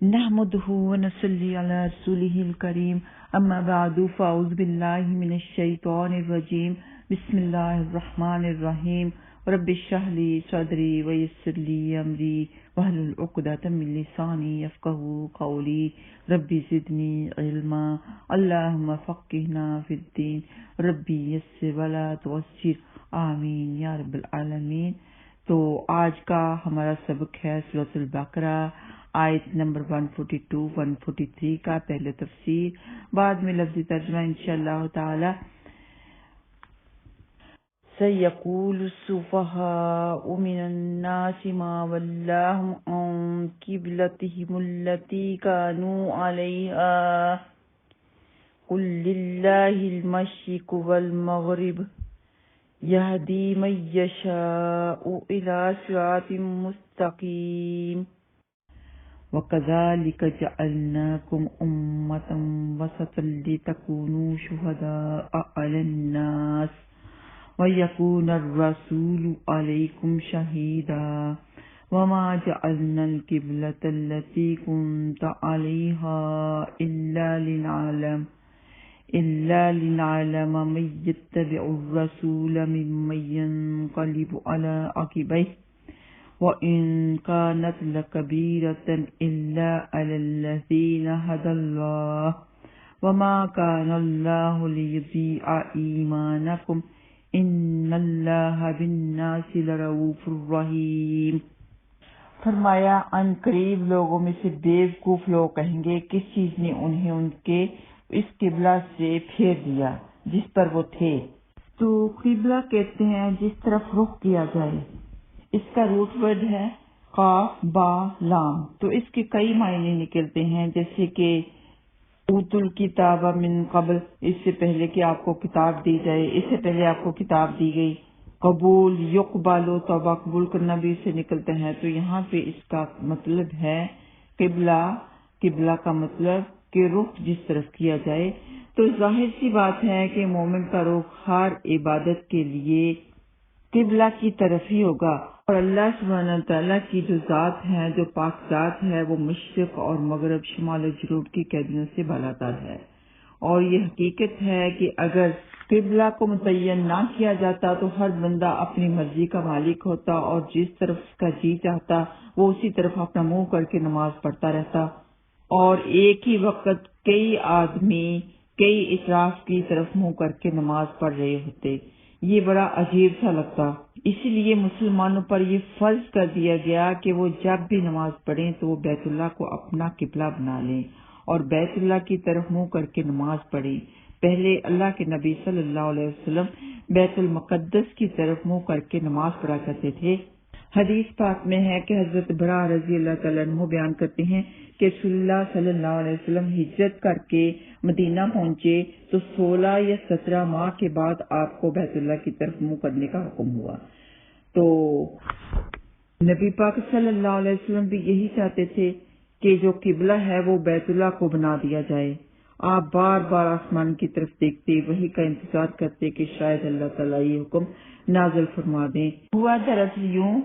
نحمده ونصلي على رسوله الكريم أما بعد فأعوذ بالله من الشيطان الرجيم بسم الله الرحمن الرحيم رب اشرح لي صدري ويسر لي أمري واحلل عقدة من لساني يفقهوا قولي ربي زدني علما اللهم فقهنا في الدين ربي يسر ولا تعسر آمین یا رب العالمین۔ تو آج کا ہمارا سبق ہے سورۃ البقرہ آیت نمبر 142 143 کا پہلے تفسیر، بعد میں لفظی ترجمہ انشاءاللہ تعالی۔ سَيَقُولُ السُّفَهَاءُ مِنَ النَّاسِ مَا وَلَّاهُمْ عَن قِبْلَتِهِمُ الَّتِي كَانُوا عَلَيْهَا قُل لِّلَّهِ الْمَشْرِقُ وَالْمَغْرِبُ يَهْدِي مَن يَشَاءُ إِلَىٰ صِرَاطٍ مُّسْتَقِيمٍ وَكَذَلِكَ جَعَلْنَاكُمْ أُمَّةً وَسَطًا لِتَكُونُوا شُهَدَاءَ عَلَى النَّاسِ وَيَكُونَ الرَّسُولُ عَلَيْكُمْ شَهِيدًا وَمَا جَعَلْنَا الْقِبْلَةَ الَّتِي كُنتَ عَلَيْهَا إِلَّا لِنَعْلَمَ مَن يَتَّبِعُ الرَّسُولَ مِمَّن يَنقَلِبُ عَلَىٰ عَقِبَيْهِ وَإِن كَانَتْ لَكَبِيرَةً إِلَّا عَلَى الَّذِينَ هَدَى اللَّهُ وَمَا كَانَ اللَّهُ لِيُضِيعَ إِيمَانَكُمْ إِنَّ اللَّهَ بِالنَّاسِ لَرَءُوفٌ رَحِيمٌ۔ فرمایا ان قریب لوگوں میں سے بیوقوف لوگ کہیں گے کس چیز نے انہیں ان کے اس قبلہ سے پھیر دیا جس پر وہ تھے۔ تو قبلہ کہتے ہیں جس طرف رخ کیا جائے، اس کا روٹ ورڈ ہے قاف با لام، تو اس کے کئی معنی نکلتے ہیں، جیسے کہ اوت الکتاب من قبل، اس سے پہلے کہ آپ کو کتاب دی جائے، اس سے پہلے آپ کو کتاب دی گئی۔ قبول یقبالو، توبہ قبول کرنا بھی اس سے نکلتا ہے، تو یہاں پہ اس کا مطلب ہے قبلہ۔ قبلہ کا مطلب کہ رخ جس طرف کیا جائے، تو ظاہر سی بات ہے کہ مومن کا رخ ہر عبادت کے لیے قبلہ کی طرف ہی ہوگا، اور اللہ سبحانہ تعالیٰ کی جو ذات ہے، جو پاک ذات ہے، وہ مشرق اور مغرب، شمال و جنوب کی قیدیوں سے بالاتر ہے، اور یہ حقیقت ہے کہ اگر قبلہ کو متعین نہ کیا جاتا تو ہر بندہ اپنی مرضی کا مالک ہوتا، اور جس طرف اس کا جی چاہتا وہ اسی طرف اپنا منہ کر کے نماز پڑھتا رہتا، اور ایک ہی وقت کئی آدمی کئی اطراف کی طرف منہ کر کے نماز پڑھ رہے ہوتے۔ یہ بڑا عجیب سا لگتا، اسی لیے مسلمانوں پر یہ فرض کر دیا گیا کہ وہ جب بھی نماز پڑھیں تو وہ بیت اللہ کو اپنا قبلہ بنا لیں اور بیت اللہ کی طرف منہ کر کے نماز پڑھیں۔ پہلے اللہ کے نبی صلی اللہ علیہ وسلم بیت المقدس کی طرف منہ کر کے نماز پڑھا کرتے تھے۔ حدیث پاک میں ہے کہ حضرت برا رضی اللہ تعالیٰ عنہ بیان کرتے ہیں کہ رسول اللہ صلی اللہ علیہ وسلم ہجرت کر کے مدینہ پہنچے تو 16 یا 17 ماہ کے بعد آپ کو بیت اللہ کی طرف منہ کرنے کا حکم ہوا۔ تو نبی پاک صلی اللہ علیہ وسلم بھی یہی چاہتے تھے کہ جو قبلہ ہے وہ بیت اللہ کو بنا دیا جائے۔ آپ بار بار آسمان کی طرف دیکھتے، وحی کا انتظار کرتے کہ شاید اللہ تعالیٰ یہ حکم نازل فرما دیں۔ ہوا دراصل یوں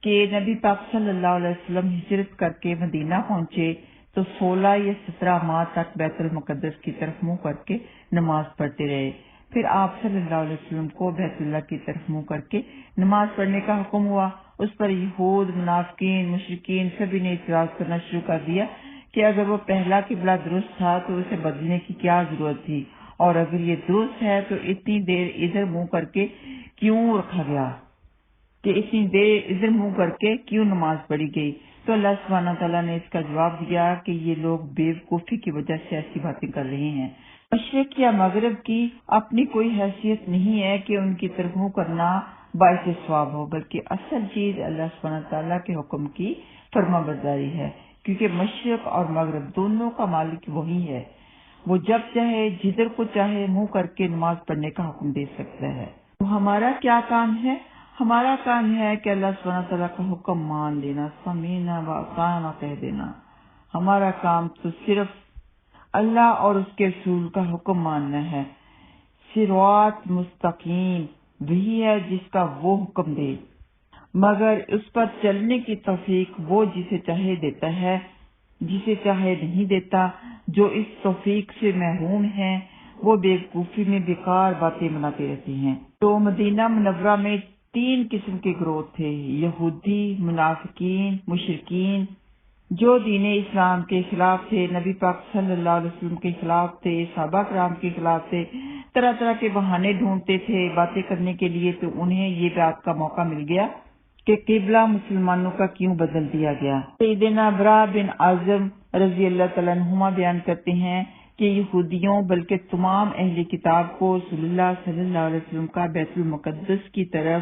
کہ نبی پاک صلی اللہ علیہ وسلم ہجرت کر کے مدینہ پہنچے تو 16 یا 17 ماہ تک بیت المقدس کی طرف منہ کر کے نماز پڑھتے رہے۔ پھر آپ صلی اللہ علیہ وسلم کو بیت اللہ کی طرف منہ کر کے نماز پڑھنے کا حکم ہوا۔ اس پر یہود، منافقین، مشرکین سبھی نے اعتراض کرنا شروع کر دیا کہ اگر وہ پہلا قبلہ درست تھا تو اسے بدلنے کی کیا ضرورت تھی، اور اگر یہ درست ہے تو اتنی دیر ادھر منہ کر کے کیوں رکھا گیا، کہ اتنی دیر ادھر منہ کر کے کیوں نماز پڑھی گئی؟ تو اللہ سبحانہ تعالیٰ نے اس کا جواب دیا کہ یہ لوگ بیوقوفی کی وجہ سے ایسی باتیں کر رہے ہیں۔ مشرق یا مغرب کی اپنی کوئی حیثیت نہیں ہے کہ ان کی طرف منہ کرنا باعث ثواب ہو، بلکہ اصل چیز اللہ سبحانہ تعالیٰ کے حکم کی فرما برداری ہے، کیونکہ مشرق اور مغرب دونوں کا مالک وہی ہے، وہ جب چاہے جدھر کو چاہے منہ کر کے نماز پڑھنے کا حکم دے سکتا ہے۔ تو ہمارا کیا کام ہے؟ ہمارا کام ہے کہ اللہ سبحانہ تعالیٰ کا حکم مان لینا، سمینا و اطعنا کہہ دینا۔ ہمارا کام تو صرف اللہ اور اس کے رسول کا حکم ماننا ہے۔ صراط مستقیم وہی ہے جس کا وہ حکم دے، مگر اس پر چلنے کی توفیق وہ جسے چاہے دیتا ہے۔ جسے چاہے نہیں دیتا۔ جو اس توفیق سے محروم ہیں وہ بیوقوفی میں بیکار باتیں بناتے رہتے ہیں۔ تو مدینہ منورہ میں 3 قسم کے گروہ تھے، یہودی، منافقین، مشرکین، جو دین اسلام کے خلاف تھے، نبی پاک صلی اللہ علیہ وسلم کے خلاف تھے، صحابہ کرام کے خلاف تھے، طرح طرح کے بہانے ڈھونڈتے تھے باتیں کرنے کے لیے۔ تو انہیں یہ بات کا موقع مل گیا کہ قبلہ مسلمانوں کا کیوں بدل دیا گیا۔ سیدنا برا بن عازم رضی اللہ تعالیٰ عنہما بیان کرتے ہیں کہ یہودیوں بلکہ تمام اہل کتاب کو رسول اللہ صلی اللہ علیہ وسلم کا بیت المقدس کی طرف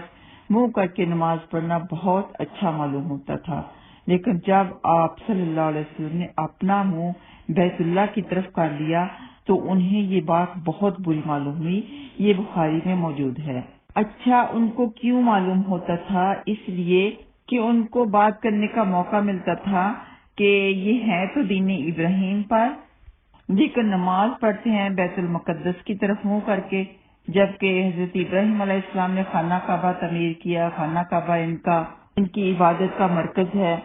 منہ کر کے نماز پڑھنا بہت اچھا معلوم ہوتا تھا، لیکن جب آپ صلی اللہ علیہ وسلم نے اپنا منہ بیت اللہ کی طرف کر لیا تو انہیں یہ بات بہت بری معلوم ہوئی۔ یہ بخاری میں موجود ہے۔ اچھا، ان کو کیوں معلوم ہوتا تھا؟ اس لیے کہ ان کو بات کرنے کا موقع ملتا تھا کہ یہ ہے تو دین ابراہیم پر، لیکن نماز پڑھتے ہیں بیت المقدس کی طرف منہ کر کے، جبکہ حضرت ابراہیم علیہ السلام نے خانہ کعبہ تعمیر کیا۔ خانہ کعبہ ان کی عبادت کا مرکز ہے۔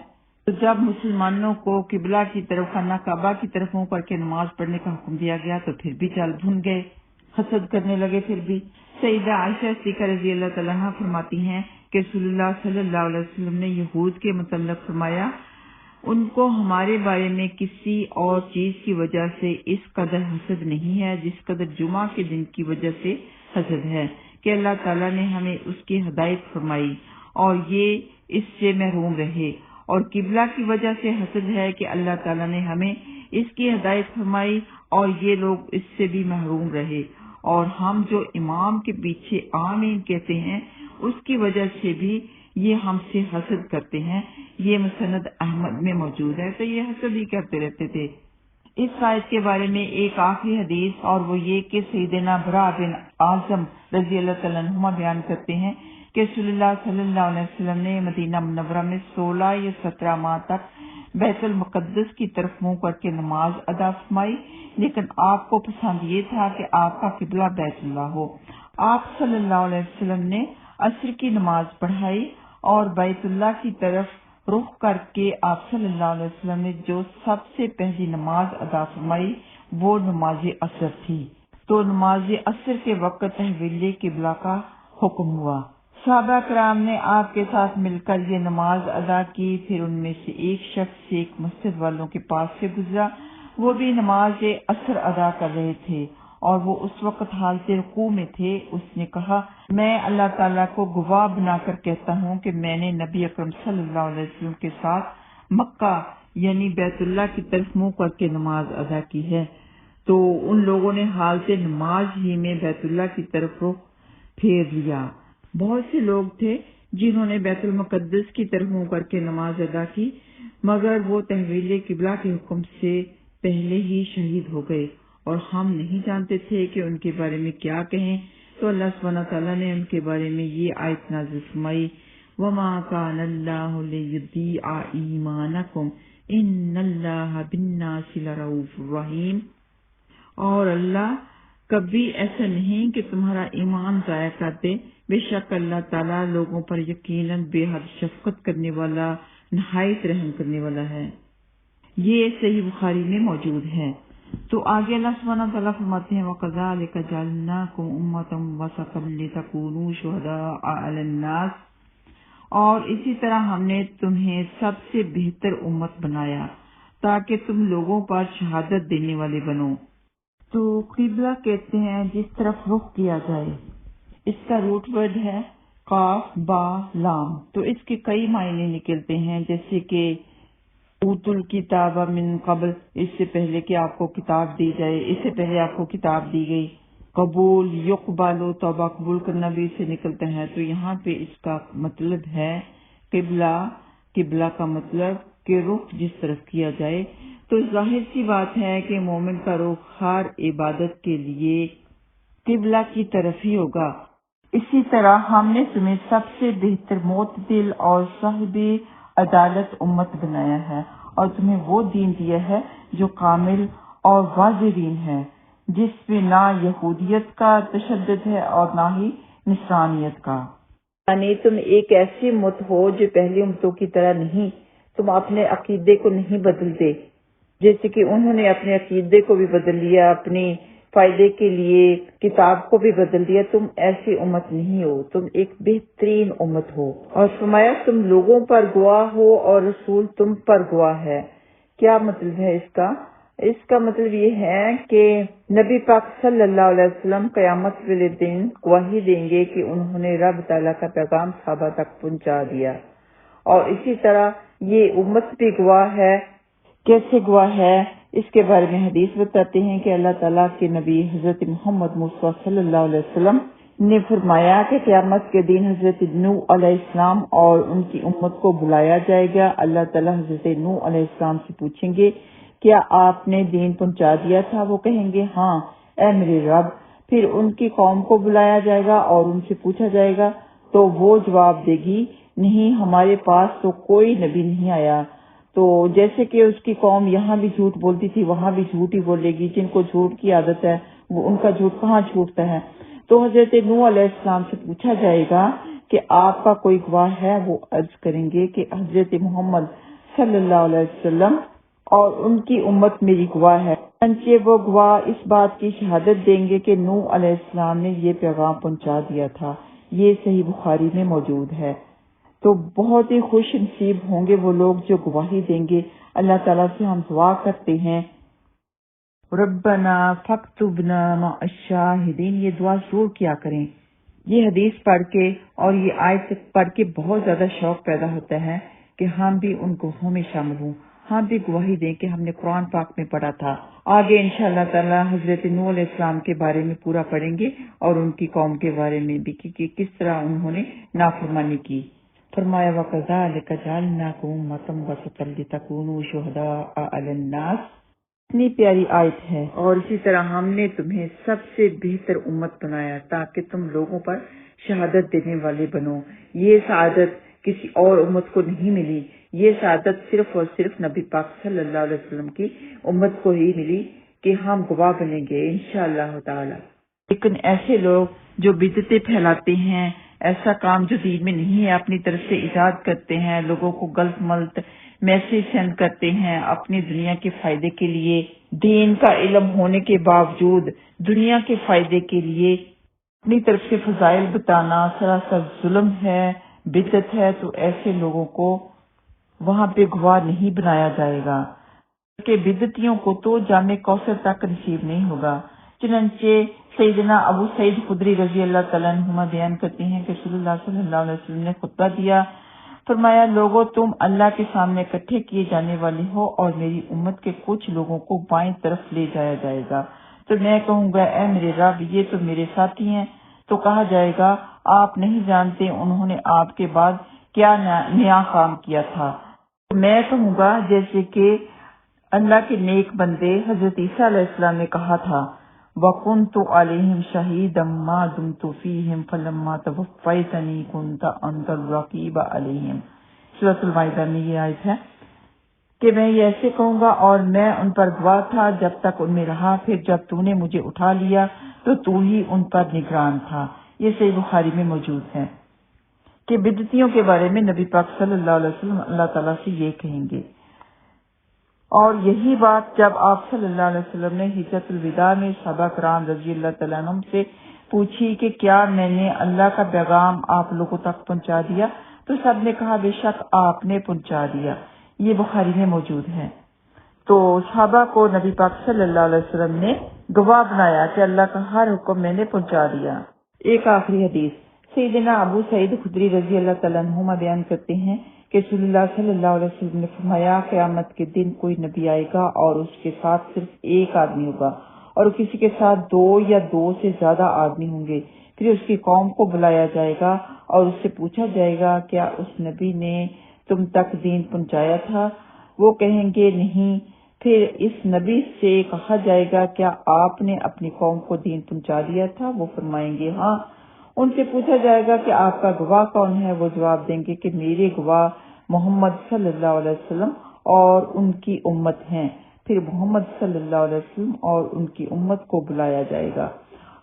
تو جب مسلمانوں کو قبلہ کی طرف، خانہ کعبہ کی طرف منہ کر کے نماز پڑھنے کا حکم دیا گیا تو پھر بھی چال بھن گئے، حسد کرنے لگے۔ پھر بھی سیدہ عائشہ صدیقہ رضی اللہ تعالیٰ عنہا فرماتی ہیں کہ رسول اللہ صلی اللہ علیہ وسلم نے یہود کے متعلق فرمایا، ان کو ہمارے بارے میں کسی اور چیز کی وجہ سے اس قدر حسد نہیں ہے جس قدر جمعہ کے دن کی وجہ سے حسد ہے کہ اللہ تعالیٰ نے ہمیں اس کی ہدایت فرمائی اور یہ اس سے محروم رہے، اور قبلہ کی وجہ سے حسد ہے کہ اللہ تعالیٰ نے ہمیں اس کی ہدایت فرمائی اور یہ لوگ اس سے بھی محروم رہے، اور ہم جو امام کے پیچھے آمین کہتے ہیں اس کی وجہ سے بھی یہ ہم سے حسد کرتے ہیں۔ یہ مسند احمد میں موجود ہے۔ تو یہ حسد ہی کرتے رہتے تھے۔ اس آیت کے بارے میں ایک آخری حدیث، اور وہ یہ کہ سیدنا برا بن عازم رضی اللہ تعالیٰ عنہما بیان کرتے ہیں کہ رسول اللہ صلی اللہ علیہ وسلم نے مدینہ منورہ میں 16 یا 17 ماہ تک بیت المقدس کی طرف منہ کر کے نماز ادا فرمائی، لیکن آپ کو پسند یہ تھا کہ آپ کا قبلہ بیت اللہ ہو۔ آپ صلی اللہ علیہ وسلم نے عصر کی نماز پڑھائی اور بیت اللہ کی طرف رخ کر کے آپ صلی اللہ علیہ وسلم نے جو سب سے پہلی نماز ادا فرمائی وہ نماز عصر تھی۔ تو نماز عصر کے وقت تحویل قبلہ کا حکم ہوا۔ صحابہ کرام نے آپ کے ساتھ مل کر یہ نماز ادا کی۔ پھر ان میں سے ایک شخص ایک مسجد والوں کے پاس سے گزرا، وہ بھی نماز عصر ادا کر رہے تھے اور وہ اس وقت حالت رکوع میں تھے۔ اس نے کہا، میں اللہ تعالیٰ کو گواہ بنا کر کہتا ہوں کہ میں نے نبی اکرم صلی اللہ علیہ وسلم کے ساتھ مکہ یعنی بیت اللہ کی طرف منہ کر کے نماز ادا کی ہے۔ تو ان لوگوں نے حالت نماز ہی میں بیت اللہ کی طرف رخ پھیر لیا۔ بہت سے لوگ تھے جنہوں نے بیت المقدس کی طرف منہ کر کے نماز ادا کی، مگر وہ تحویل قبلہ کے حکم سے پہلے ہی شہید ہو گئے، اور ہم نہیں جانتے تھے کہ ان کے بارے میں کیا کہیں۔ تو اللہ سبحانہ تعالیٰ نے ان کے بارے میں یہ آیت نازل فرمائی، وَمَا كَانَ اللَّهُ لِيُضِيعَ إِيمَانَكُمْ إِنَّ اللَّهَ بِالنَّاسِ لَرَءُوفٌ رَحِيمٌ، اور اللہ کبھی ایسا نہیں کہ تمہارا ایمان ضائع کر دے، بے شک اللہ تعالیٰ لوگوں پر یقیناً بے حد شفقت کرنے والا، نہایت رحم کرنے والا ہے۔ یہ صحیح بخاری میں موجود ہے۔ تو آگے اللہ سبحانہ تعالیٰ فرماتے ہیں، وَكَذَلِكَ جَعَلْنَاكُمْ أُمَّةً وَسَطًا لِتَكُونُوا شُهَدَاءَ عَلَى النَّاسِ، اور اسی طرح ہم نے تمہیں سب سے بہتر امت بنایا تاکہ تم لوگوں پر شہادت دینے والے بنو۔ تو قبلہ کہتے ہیں جس طرف رخ کیا جائے، اس کا روٹ ورڈ ہے قاف با لام۔ تو اس کے کئی معنی نکلتے ہیں، جیسے کہ اوت الکتاب من قبل، اس سے پہلے کہ آپ کو کتاب دی جائے، اس سے پہلے آپ کو کتاب دی گئی۔ قبول، یقبل، توبہ قبول کرنا بھی سے نکلتا ہے۔ تو یہاں پہ اس کا مطلب ہے قبلہ، قبلہ کا مطلب کہ رخ جس طرف کیا جائے۔ تو ظاہر سی بات ہے کہ مومن کا رخ ہر عبادت کے لیے قبلہ کی طرف ہی ہوگا۔ اسی طرح ہم نے تمہیں سب سے بہتر معتدل اور صاحب عدالت امت بنایا ہے، اور تمہیں وہ دین دیا ہے جو کامل اور واضح دین ہے، جس میں نہ یہودیت کا تشدد ہے اور نہ ہی نصرانیت کا۔ یعنی تم ایک ایسی امت ہو جو پہلی امتوں کی طرح نہیں، تم اپنے عقیدے کو نہیں بدلتے، جیسے کہ انہوں نے اپنے عقیدے کو بھی بدل لیا، اپنی فائدے کے لیے کتاب کو بھی بدل دیا۔ تم ایسی امت نہیں ہو، تم ایک بہترین امت ہو۔ اور فرمایا تم لوگوں پر گواہ ہو اور رسول تم پر گواہ ہے۔ کیا مطلب ہے اس کا؟ اس کا مطلب یہ ہے کہ نبی پاک صلی اللہ علیہ وسلم قیامت والے دن گواہی دیں گے کہ انہوں نے رب تعالیٰ کا پیغام صحابہ تک پہنچا دیا، اور اسی طرح یہ امت بھی گواہ ہے۔ کیسے گواہ ہے؟ اس کے بارے میں حدیث بتاتے ہیں کہ اللہ تعالیٰ کے نبی حضرت محمد مصطفیٰ صلی اللہ علیہ وسلم نے فرمایا کہ قیامت کے دن حضرت نوح علیہ السلام اور ان کی امت کو بلایا جائے گا۔ اللہ تعالیٰ حضرت نوح علیہ السلام سے پوچھیں گے کیا آپ نے دین پہنچا دیا تھا؟ وہ کہیں گے ہاں اے میرے رب۔ پھر ان کی قوم کو بلایا جائے گا اور ان سے پوچھا جائے گا تو وہ جواب دے گی نہیں، ہمارے پاس تو کوئی نبی نہیں آیا۔ تو جیسے کہ اس کی قوم یہاں بھی جھوٹ بولتی تھی وہاں بھی جھوٹ ہی بولے گی، جن کو جھوٹ کی عادت ہے وہ ان کا جھوٹ کہاں چھوٹتا ہے۔ تو حضرت نوح علیہ السلام سے پوچھا جائے گا کہ آپ کا کوئی گواہ ہے؟ وہ عرض کریں گے کہ حضرت محمد صلی اللہ علیہ وسلم اور ان کی امت میری گواہ ہے۔ چنانچہ وہ گواہ اس بات کی شہادت دیں گے کہ نوح علیہ السلام نے یہ پیغام پہنچا دیا تھا۔ یہ صحیح بخاری میں موجود ہے۔ تو بہت ہی خوش نصیب ہوں گے وہ لوگ جو گواہی دیں گے۔ اللہ تعالیٰ سے ہم دعا کرتے ہیں ربنا فاکتبنا مع الشاہدین، یہ دعا ضرور کیا کریں۔ یہ حدیث پڑھ کے اور یہ آیت پڑھ کے بہت زیادہ شوق پیدا ہوتا ہے کہ ہم بھی ان گواہوں میں شامل ہوں، ہم بھی گواہی دیں کہ ہم نے قرآن پاک میں پڑھا تھا۔ آگے انشاءاللہ تعالی حضرت نوح علیہ السلام کے بارے میں پورا پڑھیں گے اور ان کی قوم کے بارے میں بھی کہ کس طرح انہوں نے نافرمانی کی۔ فرمایا وَكَذَلِكَ جَعَلْنَاكُمْ أُمَّةً وَسَطًا لِتَكُونُوا شُهَدَاءَ عَلَى النَّاسِ، اتنی پیاری آیت ہے۔ اور اسی طرح ہم نے تمہیں سب سے بہتر امت بنایا تاکہ تم لوگوں پر شہادت دینے والے بنو۔ یہ سعادت کسی اور امت کو نہیں ملی، یہ سعادت صرف اور صرف نبی پاک صلی اللہ علیہ وسلم کی امت کو ہی ملی کہ ہم گواہ بنیں گے انشاءاللہ تعالی۔ لیکن ایسے لوگ جو بدعتیں پھیلاتے ہیں، ایسا کام جو دین میں نہیں ہے اپنی طرف سے ایجاد کرتے ہیں، لوگوں کو غلط ملت میسج سینڈ کرتے ہیں اپنی دنیا کے فائدے کے لیے، دین کا علم ہونے کے باوجود دنیا کے فائدے کے لیے اپنی طرف سے فضائل بتانا سراسر ظلم ہے، بدعت ہے۔ تو ایسے لوگوں کو وہاں پہ گواہ نہیں بنایا جائے گا کہ بدعتیوں کو تو جامع کوثر تک نصیب نہیں ہوگا۔ چنانچہ سیدنا ابو سعید خدری رضی اللہ تعالیٰ عنہما بیان کرتے ہیں کہ رسول اللہ صلی اللہ علیہ وسلم نے خطبہ دیا، فرمایا لوگوں تم اللہ کے سامنے اکٹھے کیے جانے والے ہو اور میری امت کے کچھ لوگوں کو بائیں طرف لے جایا جائے گا، تو میں کہوں گا اے میرے رب یہ تو میرے ساتھی ہیں، تو کہا جائے گا آپ نہیں جانتے انہوں نے آپ کے بعد کیا نیا کام کیا تھا۔ میں کہوں گا جیسے کہ اللہ کے نیک بندے حضرت عیسیٰ علیہ السلام نے کہا تھا وَكُنْتُ عَلَيْهِمْ شَهِيدًا مَا دُمْتُ فِيهِمْ فَلَمَّا تَوَفَّيْتَنِي كُنْتَ أَنْتَ الرَّقِيبَ عَلَيْهِمْ۔ سورۃ المائدہ میں یہ آیت ہے کہ میں یہ ایسے کہوں گا اور میں ان پر گواہ تھا جب تک ان میں رہا، پھر جب تو نے مجھے اٹھا لیا تو تو ہی ان پر نگران تھا۔ یہ صحیح بخاری میں موجود ہے کہ بدعتیوں کے بارے میں نبی پاک صلی اللہ علیہ وسلم اللہ تعالیٰ سے یہ کہیں گے۔ اور یہی بات جب آپ صلی اللہ علیہ وسلم نے حجۃ الوداع میں صحابہ کرام رضی اللہ تعالیٰ عنہم سے پوچھی کہ کیا میں نے اللہ کا پیغام آپ لوگوں تک پہنچا دیا، تو سب نے کہا بے شک آپ نے پہنچا دیا۔ یہ بخاری میں موجود ہے۔ تو صحابہ کو نبی پاک صلی اللہ علیہ وسلم نے گواہ بنایا کہ اللہ کا ہر حکم میں نے پہنچا دیا۔ ایک آخری حدیث سیدنا ابو سعید خدری رضی اللہ تعالیٰ عنہما بیان کرتے ہیں کہ رسول اللہ صلی اللہ علیہ وسلم نے فرمایا قیامت کے دن کوئی نبی آئے گا اور اس کے ساتھ صرف ایک آدمی ہوگا اور کسی کے ساتھ دو یا دو سے زیادہ آدمی ہوں گے۔ پھر اس کی قوم کو بلایا جائے گا اور اس سے پوچھا جائے گا کیا اس نبی نے تم تک دین پہنچایا تھا؟ وہ کہیں گے نہیں۔ پھر اس نبی سے کہا جائے گا کیا آپ نے اپنی قوم کو دین پہنچا دیا تھا؟ وہ فرمائیں گے ہاں۔ ان سے پوچھا جائے گا کہ آپ کا گواہ کون ہے؟ وہ جواب دیں گے کہ میرے گواہ محمد صلی اللہ علیہ وسلم اور ان کی امت ہیں۔ پھر محمد صلی اللہ علیہ وسلم اور ان کی امت کو بلایا جائے گا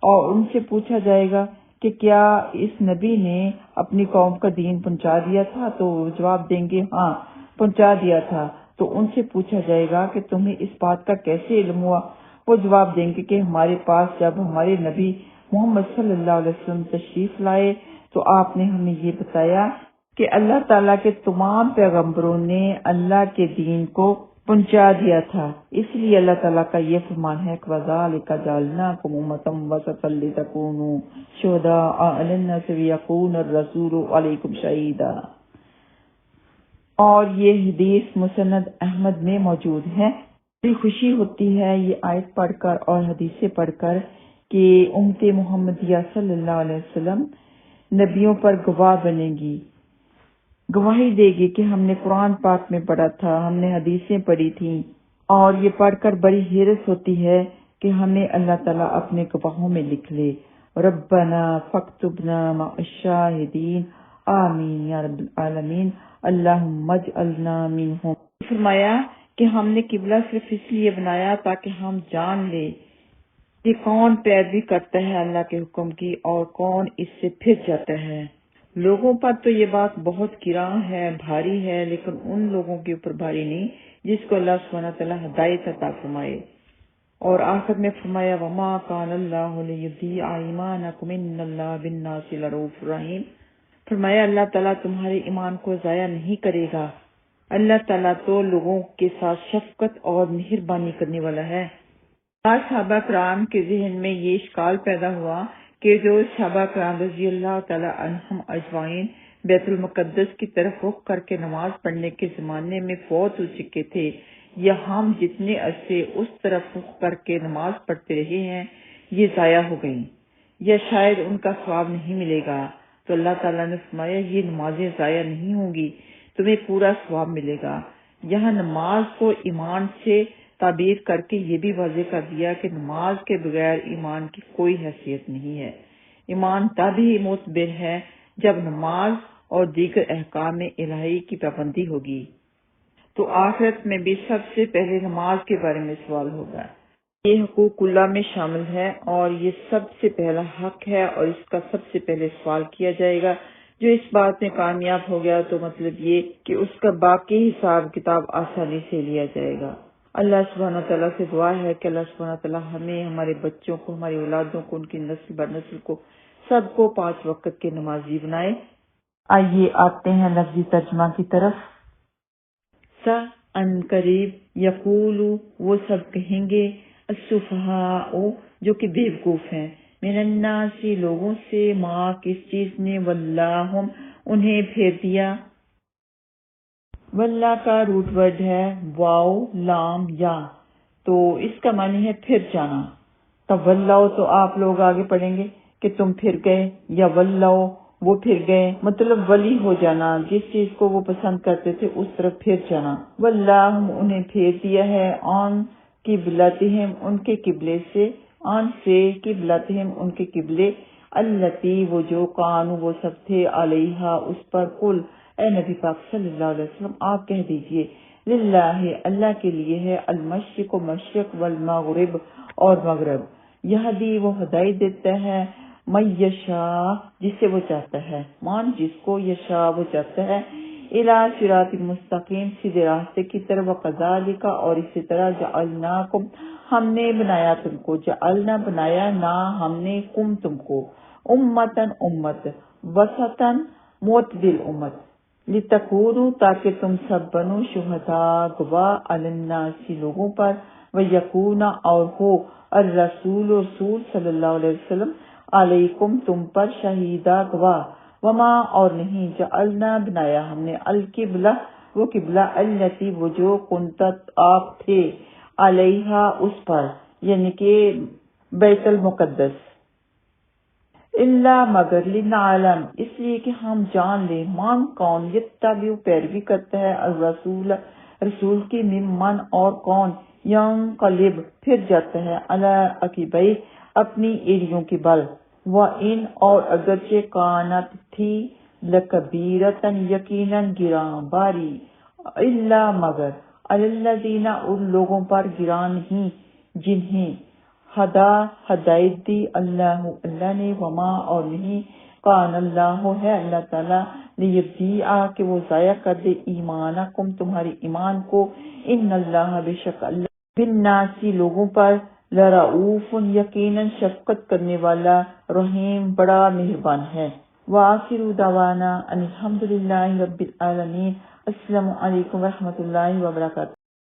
اور ان سے پوچھا جائے گا کہ کیا اس نبی نے اپنی قوم کا دین پہنچا دیا تھا؟ تو وہ جواب دیں گے ہاں پہنچا دیا تھا۔ تو ان سے پوچھا جائے گا کہ تمہیں اس بات کا کیسے علم ہوا؟ وہ جواب دیں گے کہ ہمارے پاس جب ہمارے نبی محمد صلی اللہ علیہ وسلم تشریف لائے تو آپ نے ہمیں یہ بتایا کہ اللہ تعالیٰ کے تمام پیغمبروں نے اللہ کے دین کو پہنچا دیا تھا، اس لیے اللہ تعالیٰ کا یہ فرمان ہے کہ وَذَلِكَ جَعَلْنَاكُمْ أُمَّةً وَسَطًا لِتَكُونُوا شُهَدَاءَ عَلَى النَّاسِ وَيَكُونَ الرَّسُولُ عَلَيْكُمْ شَهِيدًا۔ اور یہ حدیث مسند احمد میں موجود ہے۔ بڑی خوشی ہوتی ہے یہ آیت پڑھ کر اور حدیثیں پڑھ کر کہ امت محمدیہ صلی اللہ علیہ وسلم نبیوں پر گواہ بنے گی، گواہی دے گی کہ ہم نے قرآن پاک میں پڑھا تھا، ہم نے حدیثیں پڑھی تھیں، اور یہ پڑھ کر بڑی حیرت ہوتی ہے کہ ہمیں اللہ تعالیٰ اپنے گواہوں میں لکھ لے۔ ربنا فاکتبنا مع الشاہدین، آمین یا رب العالمین، اللہم اجعلنا منہم۔ فرمایا کہ ہم نے قبلہ صرف اس لیے بنایا تاکہ ہم جان لیں کہ کون پیروی کرتا ہے اللہ کے حکم کی اور کون اس سے پھر جاتا ہے۔ لوگوں پر تو یہ بات بہت گراں ہے، بھاری ہے، لیکن ان لوگوں کے اوپر بھاری نہیں جس کو اللہ سبحانہ تعالیٰ ہدایت عطا فرمائے۔ اور آخر میں فرمایا وما کان اللہ لیضیع ایمانکم ان اللہ بالناس لرؤوف رحیم۔ فرمایا اللہ تعالیٰ تمہارے ایمان کو ضائع نہیں کرے گا، اللہ تعالیٰ تو لوگوں کے ساتھ شفقت اور مہربانی کرنے والا ہے۔ آج صحابہ کرام کے ذہن میں یہ اشکال پیدا ہوا کہ جو صحابہ کرام رضی اللہ تعالیٰ عنہم اجمعین بیت المقدس کی طرف رخ کر کے نماز پڑھنے کے زمانے میں فوت ہو چکے تھے، یا ہم جتنے عرصے اس طرف رخ کر کے نماز پڑھتے رہے ہیں یہ ضائع ہو گئیں، یا شاید ان کا ثواب نہیں ملے گا۔ تو اللہ تعالیٰ نے فرمایا یہ نمازیں ضائع نہیں ہوں گی، تمہیں پورا ثواب ملے گا۔ یہاں نماز کو ایمان سے تعبیر کر کے یہ بھی واضح کر دیا کہ نماز کے بغیر ایمان کی کوئی حیثیت نہیں ہے۔ ایمان تب ہی معتبر ہے جب نماز اور دیگر احکام الہی کی پابندی ہوگی۔ تو آخرت میں بھی سب سے پہلے نماز کے بارے میں سوال ہوگا۔ یہ حقوق اللہ میں شامل ہے اور یہ سب سے پہلا حق ہے اور اس کا سب سے پہلے سوال کیا جائے گا۔ جو اس بات میں کامیاب ہو گیا تو مطلب یہ کہ اس کا باقی حساب کتاب آسانی سے لیا جائے گا۔ اللہ سبحانہ تعالیٰ سے دعا ہے کہ اللہ سبحانہ تعالیٰ ہمیں، ہمارے بچوں کو، ہماری اولادوں کو، ان کی نسل بر نسل کو، سب کو 5 وقت کے نمازی بنائے۔ آئیے آتے ہیں لفظی ترجمہ کی طرف۔ ان قریب یقول وہ سب کہیں گے، السفہاء جو کہ بے وقوف ہیں، من الناس لوگوں سے، ما کس چیز نے، ولاہم انہیں پھیر دیا۔ واللہ کا روٹ ورڈ ہے واو لام یا، تو اس کا معنی ہے پھر جانا۔ تولاؤ تو آپ لوگ آگے پڑھیں گے کہ تم پھر گئے، یا ولاؤ وہ پھر گئے، مطلب ولی ہو جانا، جس چیز کو وہ پسند کرتے تھے اس طرف پھر جانا۔ واللہم انہیں پھیر دیا ہے، آن قبلتہم ان کے قبلے سے، آن سے قبلتہم ان کے قبلے، التی وہ جو قانو وہ سب تھے، علیہا اس پر، قل اے نبی پاک صلی اللہ علیہ وسلم آپ کہہ دیجئے، للہ اللہ کے لیے ہے، المشرق و مشرق، والمغرب اور مغرب، یہدی وہ ہدایت دیتا ہے، من یشاء جسے وہ چاہتا ہے، مان جس کو، یشاء وہ چاہتا ہے، الی صراط مستقیم سیدھے راستے کی طرف، وکذالک اور اسی طرح جعلناکم ہم نے بنایا تم کو، جعلنا بنایا، نا ہم نے، کم تم کو، امتن امت، وسطن معتدل امت، لتکونوا تاکہ تم سب بنو شہداء گواہ، علی الناس لوگوں پر، ویکون اور ہو، الرسول رسول صلی اللہ علیہ وسلم، علیکم تم پر، شہیدہ گواہ، وما اور نہیں، جعلنا بنایا ہم نے، القبلہ وہ قبلہ، التی وہ جو، کنتت آپ تھے، علیہا اس پر، یعنی کہ بیت المقدس، اللہ مگر، لنعلم اس لیے کہ ہم جان لیں، من کون، یتبع پیروی کرتا ہے، الرسول رسول کی، ممن اور کون، ینقلب پھر جاتا ہے، علی عقبیہ اپنی ایڑیوں کی بل، وَإِنْ اور اگرچہ کانت تھی، لکبیرتن یقیناً گراں باری، اللہ مگر، علی الذین ان لوگوں پر گراں نہیں جنہیں ہدا ہدایت دی اللہ اللہ نے، وما اور نہیں، قان اللہ ہے اللہ تعالیٰ لیبدیع کہ وہ ضائع کر دے ایمانکم تمہارے ایمان کو، ان اللہ بے شک اللہ بالناسی لوگوں پر لرؤوف یقیناً شفقت کرنے والا رحیم بڑا مہربان ہے۔ وآخر دعوانا ان الحمدللہ رب العالمین۔ السلام علیکم ورحمۃ اللہ وبرکاتہ۔